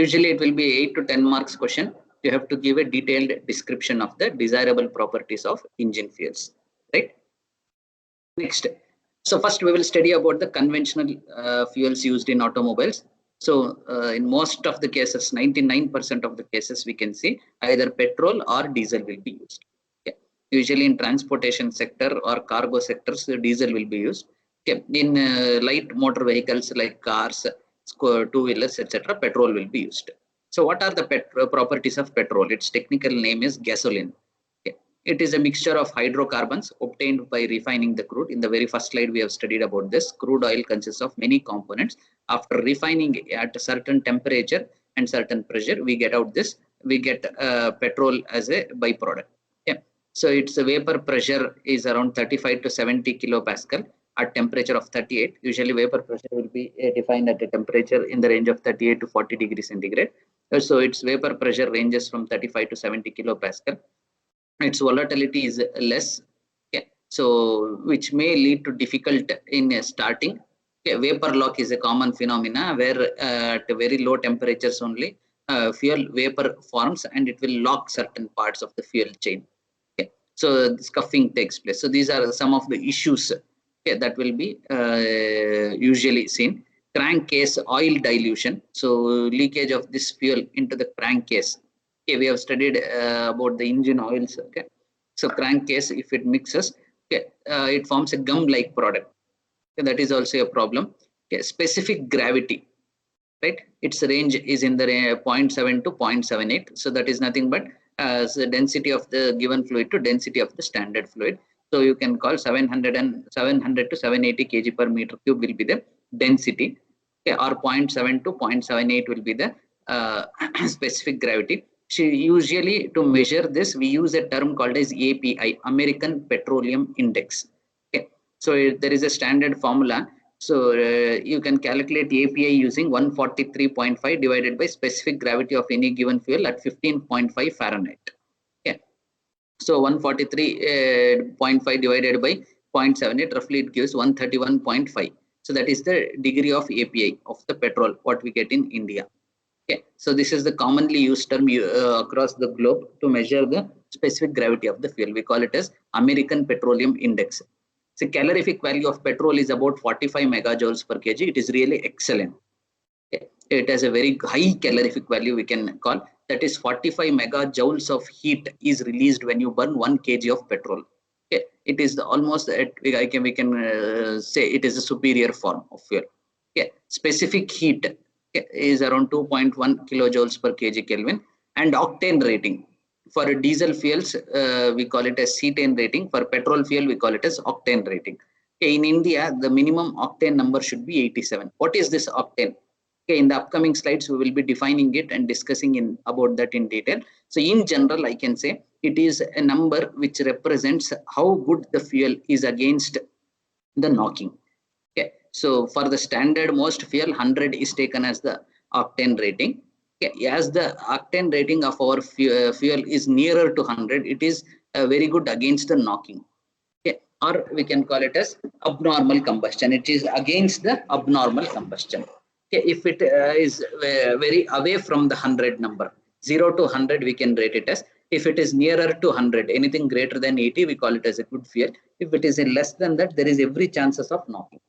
Usually it will be 8 to 10 marks question. You have to give a detailed description of the desirable properties of engine fuels, right? Next, so first we will study about the conventional fuels used in automobiles. So in most of the cases, 99% of the cases, we can see either petrol or diesel will be used. Okay. Usually in transportation sector or cargo sectors, diesel will be used. Okay. In light motor vehicles like cars, two-wheelers, etc., petrol will be used. So what are the properties of petrol? Its technical name is gasoline. It is a mixture of hydrocarbons obtained by refining the crude. In the very first slide, we have studied about this. Crude oil consists of many components. After refining at a certain temperature and certain pressure, we get out this. We get petrol as a byproduct. Yeah. So its vapor pressure is around 35 to 70 kilopascal at temperature of 38. Usually, vapor pressure will be defined at a temperature in the range of 38 to 40 degrees centigrade. So its vapor pressure ranges from 35 to 70 kilopascal. Its volatility is less, okay, so which may lead to difficult in starting. Okay, vapor lock is a common phenomena where at very low temperatures only fuel vapor forms and it will lock certain parts of the fuel chain. Okay, so scuffing takes place. So these are some of the issues, okay, that will be usually seen. Crankcase oil dilution, so leakage of this fuel into the crankcase. Okay, we have studied about the engine oils. Okay, so crankcase, if it mixes, okay, it forms a gum-like product. Okay, that is also a problem. Okay, specific gravity, right? Its range is in the 0.7 to 0.78. So that is nothing but the density of the given fluid to density of the standard fluid. So you can call 700 to 780 kg per meter cube will be the density. Okay, or 0.7 to 0.78 will be the specific gravity. So usually to measure this, we use a term called as API, American Petroleum Index. Okay, so there is a standard formula. So you can calculate API using 143.5 divided by specific gravity of any given fuel at 15.5 Fahrenheit. Okay, so 143.5 divided by 0.78, roughly it gives 131.5. So that is the degree of API of the petrol what we get in India. Okay, so this is the commonly used term across the globe to measure the specific gravity of the fuel. We call it as American Petroleum Index. So calorific value of petrol is about 45 megajoules per kg. It is really excellent. Okay. It has a very high calorific value we can call. That is 45 megajoules of heat is released when you burn 1 kg of petrol. Okay. It is almost, we can say it is a superior form of fuel. Okay. Specific heat is around 2.1 kilojoules per kg Kelvin, and octane rating. For diesel fuels, we call it as cetane rating. For petrol fuel, we call it as octane rating. Okay, in India, the minimum octane number should be 87. What is this octane? Okay, in the upcoming slides, we will be defining it and discussing about that in detail. So in general, I can say it is a number which represents how good the fuel is against the knocking. Okay, so for the standard most fuel, 100 is taken as the octane rating. Okay, as the octane rating of our fuel is nearer to 100, it is very good against the knocking. Okay, or we can call it as abnormal combustion. It is against the abnormal combustion. Okay, if it is very away from the 100 number, 0 to 100, we can rate it as. If it is nearer to 100, anything greater than 80, we call it as a good fuel. If it is less than that, there is every chances of knocking.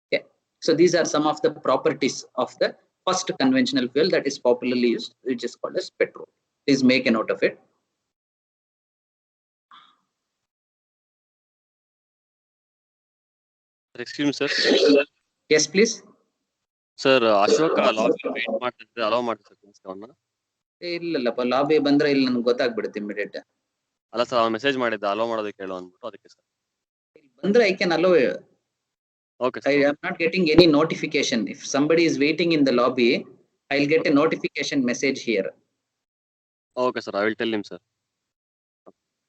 Okay, so these are some of the properties of the first conventional fuel that is popularly used, which is called as petrol. Please make a note of it. Excuse me, sir. Yes, please. Sir, Ashoka lobby wait ಮಾಡ್ತಿದ್ರೆ allow ಮಾಡ್ತಿದ್ರೆ ಅವನ್ನ ಇಲ್ಲಪ್ಪ lobby ಬಂದ್ರೆ ಇಲ್ಲಿ ನನಗೆ ಗೊತ್ತಾಗ್ಬಿಡುತ್ತೆ immediate. ಅಲ್ಲ sir ಅವ್ನು ಮೆಸೇಜ್ ಮಾಡಿದ್ದ ಅಲೋ ಮಾಡೋದಕ್ಕೆ ಹೇಳು ಅಂದ್ಬಿಟ್ಟು ಅದಕ್ಕೆ ಸರ್. ಬಂದ್ರೆ I can allow. Okay, sir. I am not getting any notification. If somebody is waiting in the lobby, I'll get a notification message here. Okay, sir. I will tell him, sir.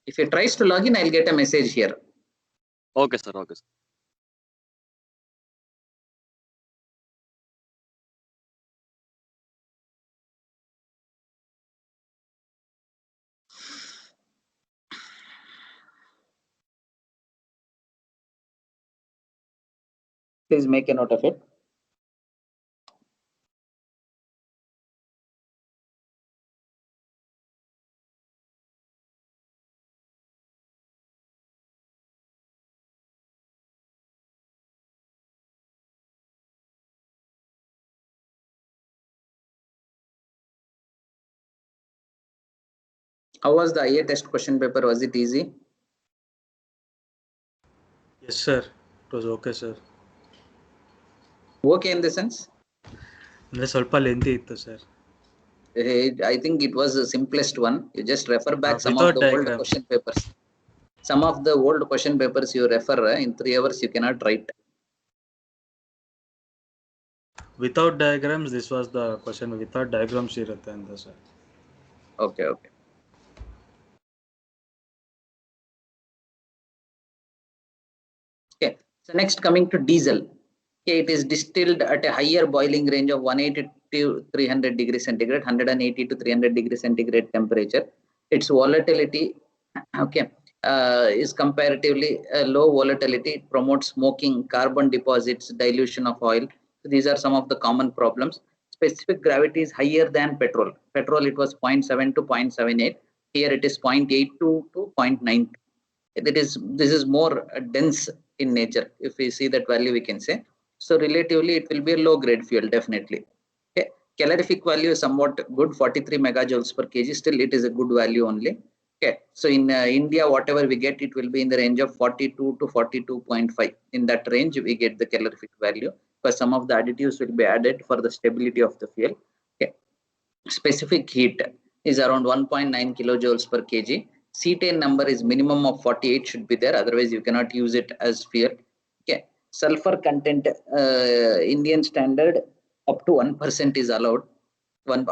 If he tries to log in, I'll get a message here. Okay, sir. Okay, sir. Please make a note of it. How was the IA test question paper? Was it easy? Yes, sir. It was okay, sir. Okay in the sense? ಅಂದ್ರೆ ಸ್ವಲ್ಪ lengthy ಇತ್ತು sir. I think it was the simplest one. You just refer back some of Without the old diagrams. question papers. Some of the old question papers you refer in 3 hours you cannot write. Without diagrams, this was the question. Without diagrams ಇರುತ್ತೆ ಅಂತ sir. Okay, okay. Okay, so next coming to diesel. Okay, it is distilled at a higher boiling range of 180 to 300 degrees centigrade, 180 to 300 degrees centigrade temperature. Its volatility, okay, is comparatively low volatility. It promotes smoking, carbon deposits, dilution of oil. So these are some of the common problems. Specific gravity is higher than petrol. Petrol it was 0.7 to 0.78. Here it is 0.82 to 0.92. This is more dense in nature. If we see that value, we can say so. Relatively, it will be a low grade fuel, definitely. Okay, calorific value is somewhat good, 43 megajoules per kg. Still, it is a good value only. Okay, so in India, whatever we get, it will be in the range of 42 to 42.5. In that range, we get the calorific value, because some of the additives will be added for the stability of the fuel. Okay, specific heat is around 1.9 kilojoules per kg. Cetane number is minimum of 48 should be there, otherwise you cannot use it as fuel. Okay, sulfur content, Indian standard up to 1% is allowed.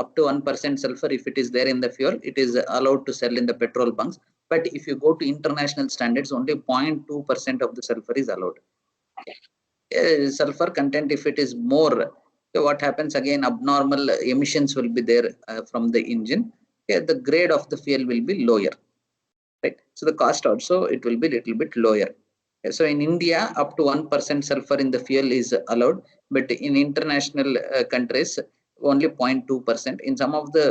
Up to 1% sulfur, if it is there in the fuel, it is allowed to sell in the petrol bunks. But if you go to international standards, only 0.2% of the sulfur is allowed. Sulfur content, if it is more, so what happens again, abnormal emissions will be there from the engine. Okay, the grade of the fuel will be lower, right? So the cost also it will be little bit lower. Okay, so in India, up to 1% sulfur in the fuel is allowed, but in international countries only 0.2%. In some of the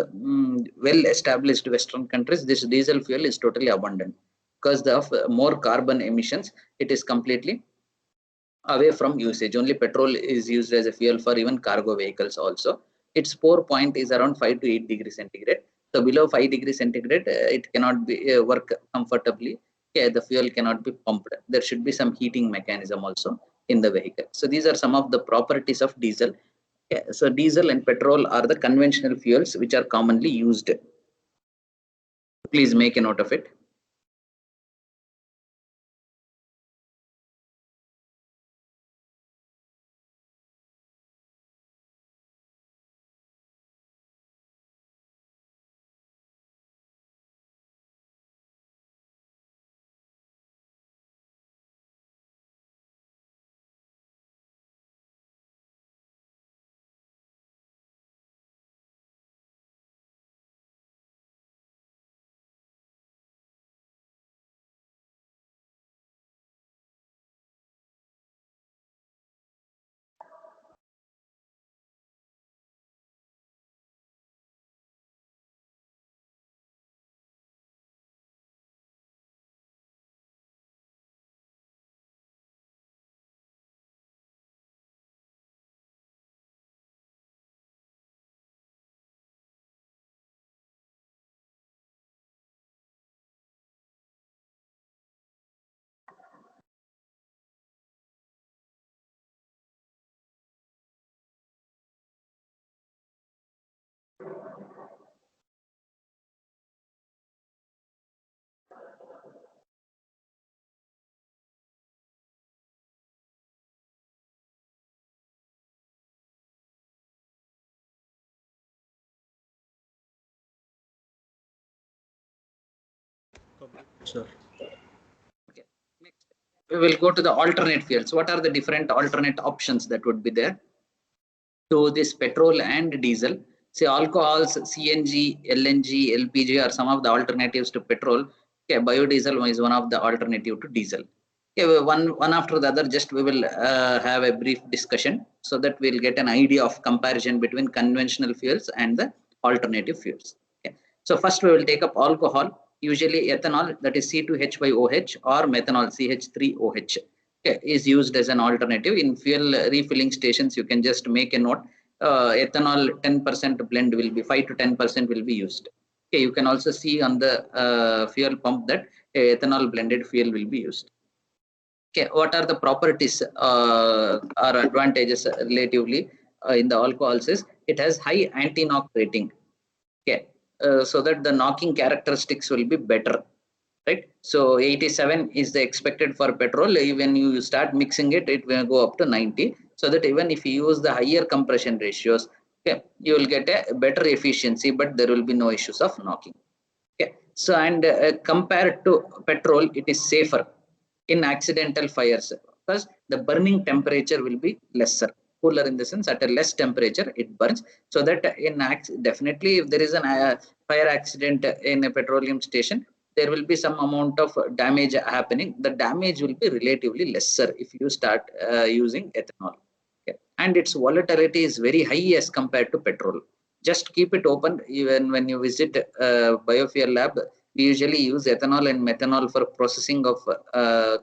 well established western countries, this diesel fuel is totally abundant because of more carbon emissions. It is completely away from usage. Only petrol is used as a fuel for even cargo vehicles also. Its pour point is around 5 to 8 degrees centigrade. So below 5 degrees centigrade, it cannot be work comfortably. Okay, the fuel cannot be pumped. There should be some heating mechanism also in the vehicle. So these are some of the properties of diesel. Okay, so diesel and petrol are the conventional fuels which are commonly used. Please make a note of it. Sure. Okay. Next, we will go to the alternate fuels. What are the different alternate options that would be there to this petrol and diesel? Say alcohols, CNG, LNG, LPG are some of the alternatives to petrol. Okay, biodiesel is one of the alternative to diesel. Okay, one after the other, just we will have a brief discussion so that we'll get an idea of comparison between conventional fuels and the alternative fuels. Okay. So first we will take up alcohol. Usually ethanol, that is C2H5OH, or methanol, CH3OH, okay, is used as an alternative. In fuel refilling stations, you can just make a note, ethanol 10% blend will be 5 to 10% will be used. Okay, you can also see on the fuel pump that ethanol blended fuel will be used. Okay, what are the properties or advantages relatively in the alcohols is it has high anti-knock rating. Okay, so that the knocking characteristics will be better, right? So 87 is the expected for petrol. Even you start mixing it, it will go up to 90. So that even if you use the higher compression ratios, okay, you will get a better efficiency, but there will be no issues of knocking. Okay, so and compared to petrol, it is safer in accidental fires because the burning temperature will be lesser, cooler in the sense at a less temperature it burns. So that in definitely if there is a fire accident in a petroleum station, there will be some amount of damage happening. The damage will be relatively lesser if you start using ethanol. Okay. And its volatility is very high as compared to petrol. Just keep it open. Even when you visit biofuel lab, we usually use ethanol and methanol for processing of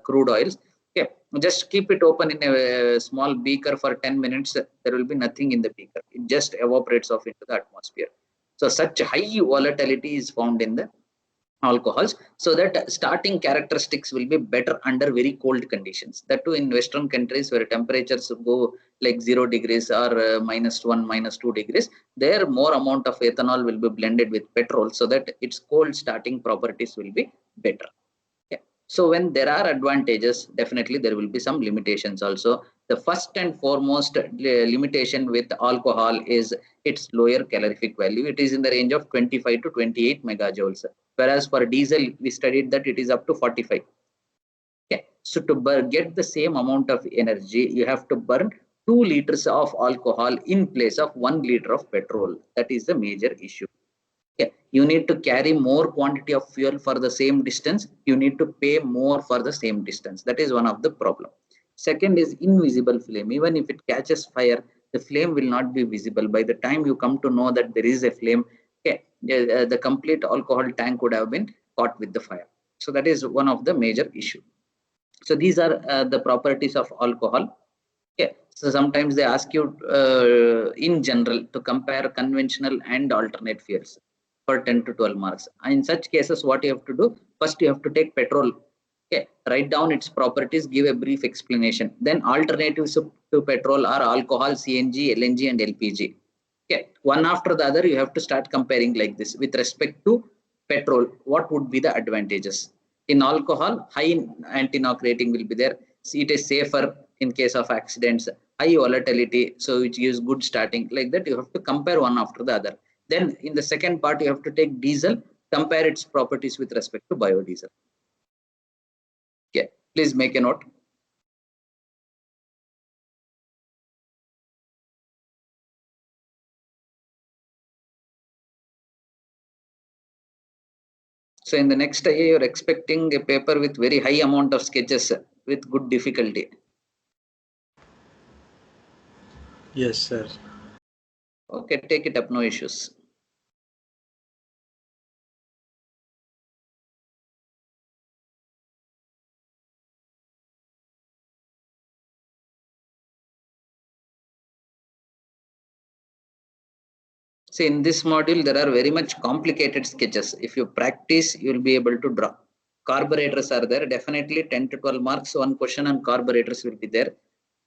crude oils. Okay, just keep it open in a small beaker for 10 minutes. There will be nothing in the beaker. It just evaporates off into the atmosphere. So such high volatility is found in the alcohols, so that starting characteristics will be better under very cold conditions. That too in Western countries where temperatures go like 0 degrees or -1, -2 degrees, there more amount of ethanol will be blended with petrol, so that its cold starting properties will be better. Yeah. So when there are advantages, definitely there will be some limitations also. The first and foremost limitation with alcohol is its lower calorific value. It is in the range of 25 to 28 megajoules. Whereas for diesel, we studied that it is up to 45. Okay. So to get the same amount of energy, you have to burn 2 liters of alcohol in place of 1 liter of petrol. That is the major issue. Okay. You need to carry more quantity of fuel for the same distance. You need to pay more for the same distance. That is one of the problem. Second is invisible flame. Even if it catches fire, the flame will not be visible. By the time you come to know that there is a flame, okay, the complete alcohol tank would have been caught with the fire. So that is one of the major issue. So these are the properties of alcohol. Okay. So sometimes they ask you in general to compare conventional and alternate fuels for 10 to 12 marks. And in such cases, what you have to do, first you have to take petrol. Okay, write down its properties, give a brief explanation. Then alternatives to petrol are alcohol, CNG, LNG, and LPG. Okay, one after the other, you have to start comparing like this. With respect to petrol, what would be the advantages? In alcohol, high anti-knock rating will be there. It is safer in case of accidents, high volatility, so it gives good starting. Like that, you have to compare one after the other. Then in the second part, you have to take diesel, compare its properties with respect to biodiesel. Okay, please make a note. So in the next year, you're expecting a paper with very high amount of sketches with good difficulty. Yes, sir. Okay, take it up, no issues. See, in this module, there are very much complicated sketches. If you practice, you will be able to draw. Carburetors are there, definitely 10 to 12 marks. One question on carburetors will be there.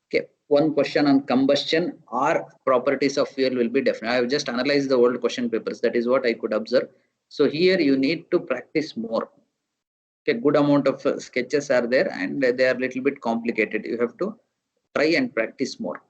Okay, one question on combustion or properties of fuel will be different. I have just analyzed the old question papers. That is what I could observe. So here you need to practice more. Okay, good amount of sketches are there and they are a little bit complicated. You have to try and practice more.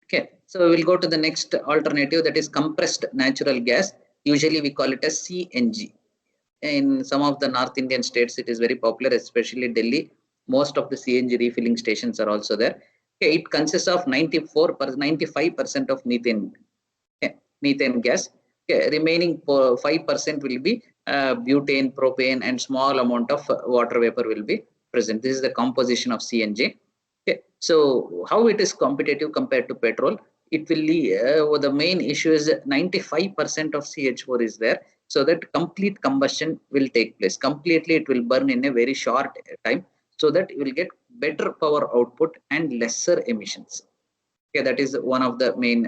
Okay, so we'll go to the next alternative, that is compressed natural gas. Usually we call it as CNG. In some of the North Indian states, it is very popular, especially Delhi. Most of the CNG refilling stations are also there. Okay, it consists of 95% of methane, okay, methane gas. Okay, remaining 5% will be butane, propane, and small amount of water vapor will be present. This is the composition of CNG. Okay, so how it is competitive compared to petrol? it will the main issue is 95% of CH4 is there, so that complete combustion will take place. Completely it will burn in a very short time, so that you will get better power output and lesser emissions. Okay, that is one of the main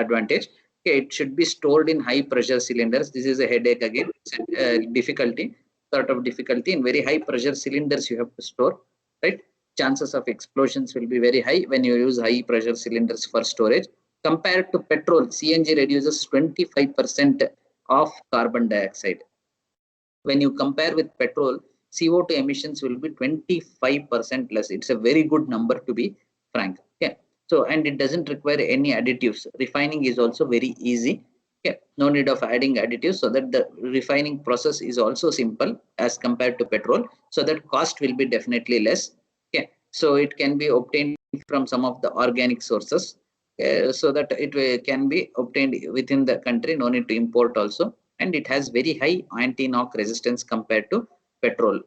advantage. Okay, it should be stored in high pressure cylinders. This is a headache again. It's a difficulty, sort of difficulty. In very high pressure cylinders you have to store, right? Chances of explosions will be very high when you use high pressure cylinders for storage. Compared to petrol, CNG reduces 25% of carbon dioxide. When you compare with petrol, CO2 emissions will be 25% less. It's a very good number, to be frank. Okay. So, and it doesn't require any additives. Refining is also very easy. Okay. No need of adding additives, so that the refining process is also simple as compared to petrol. So that cost will be definitely less. Okay. So it can be obtained from some of the organic sources, so that it can be obtained within the country. No need to import also. And it has very high anti-knock resistance compared to petrol.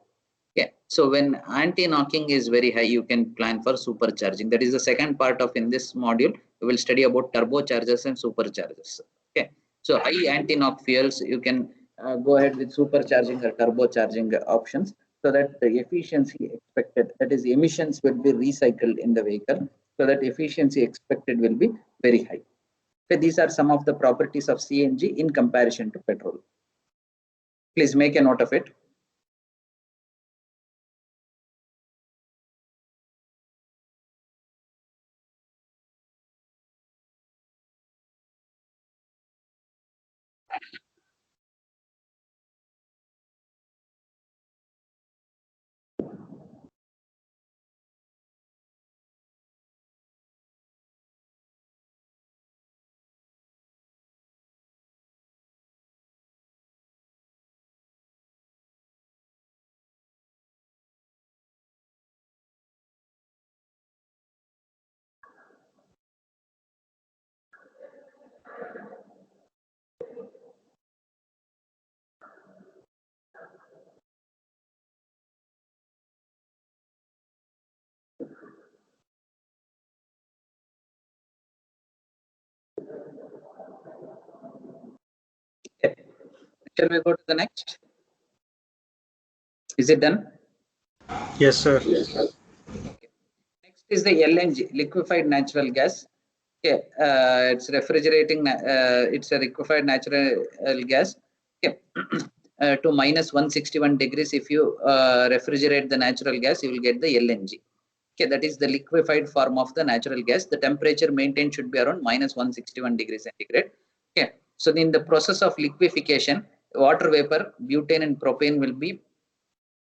Yeah. So when anti-knocking is very high, you can plan for supercharging. That is the second part of in this module. We will study about turbochargers and superchargers. Okay. So high anti-knock fuels, you can go ahead with supercharging or turbocharging options, so that the efficiency expected, that is emissions, will be recycled in the vehicle, so that efficiency expected will be very high. So these are some of the properties of CNG in comparison to petrol. Please make a note of it. Shall we go to the next? Is it done? Yes, sir. Okay. Next is the LNG, liquefied natural gas. Okay, it's refrigerating. It's a liquefied natural gas. Okay, to minus 161 degrees. If you refrigerate the natural gas, you will get the LNG. Okay, that is the liquefied form of the natural gas. The temperature maintained should be around minus 161 degrees centigrade. Okay, so in the process of liquefaction, water vapor, butane and propane will be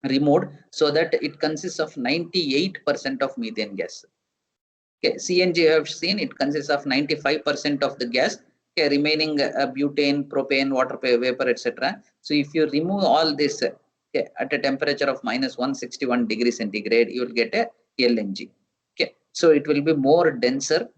removed, so that it consists of 98% of methane gas. Okay, CNG you have seen, it consists of 95% of the gas. Okay, remaining butane, propane, water vapor, etc. So if you remove all this okay, at a temperature of minus 161 degrees centigrade, you will get a LNG. Okay, so it will be more denser,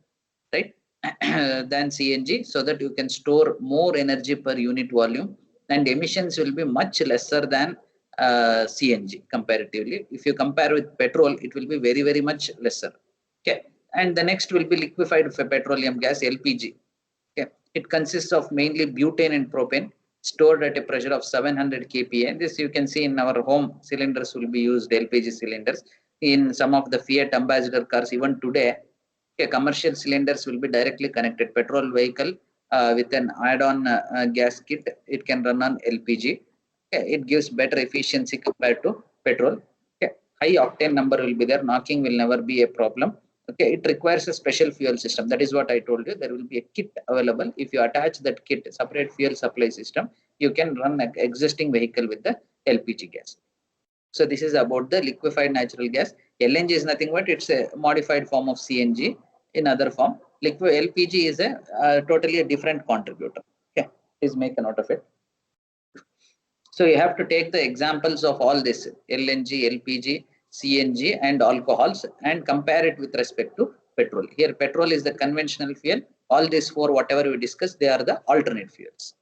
right, than CNG, so that you can store more energy per unit volume, and emissions will be much lesser than CNG comparatively. If you compare with petrol, it will be very, very much lesser. Okay, and the next will be liquefied petroleum gas, LPG. Okay, it consists of mainly butane and propane stored at a pressure of 700 kPa. This you can see in our home cylinders will be used, LPG cylinders. In some of the Fiat Ambassador cars, even today, okay, commercial cylinders will be directly connected. Petrol vehicle with an add-on gas kit, it can run on LPG. Okay, it gives better efficiency compared to petrol. Okay, high octane number will be there. Knocking will never be a problem. Okay, it requires a special fuel system. That is what I told you. There will be a kit available. If you attach that kit, separate fuel supply system, you can run an existing vehicle with the LPG gas. So this is about the liquefied natural gas. LNG is nothing but it's a modified form of CNG in other form. Liquid LPG is a totally a different contributor. Okay, please make a note of it. So you have to take the examples of all this LNG, LPG, CNG and alcohols and compare it with respect to petrol. Here petrol is the conventional fuel. All these four, whatever we discussed, they are the alternate fuels.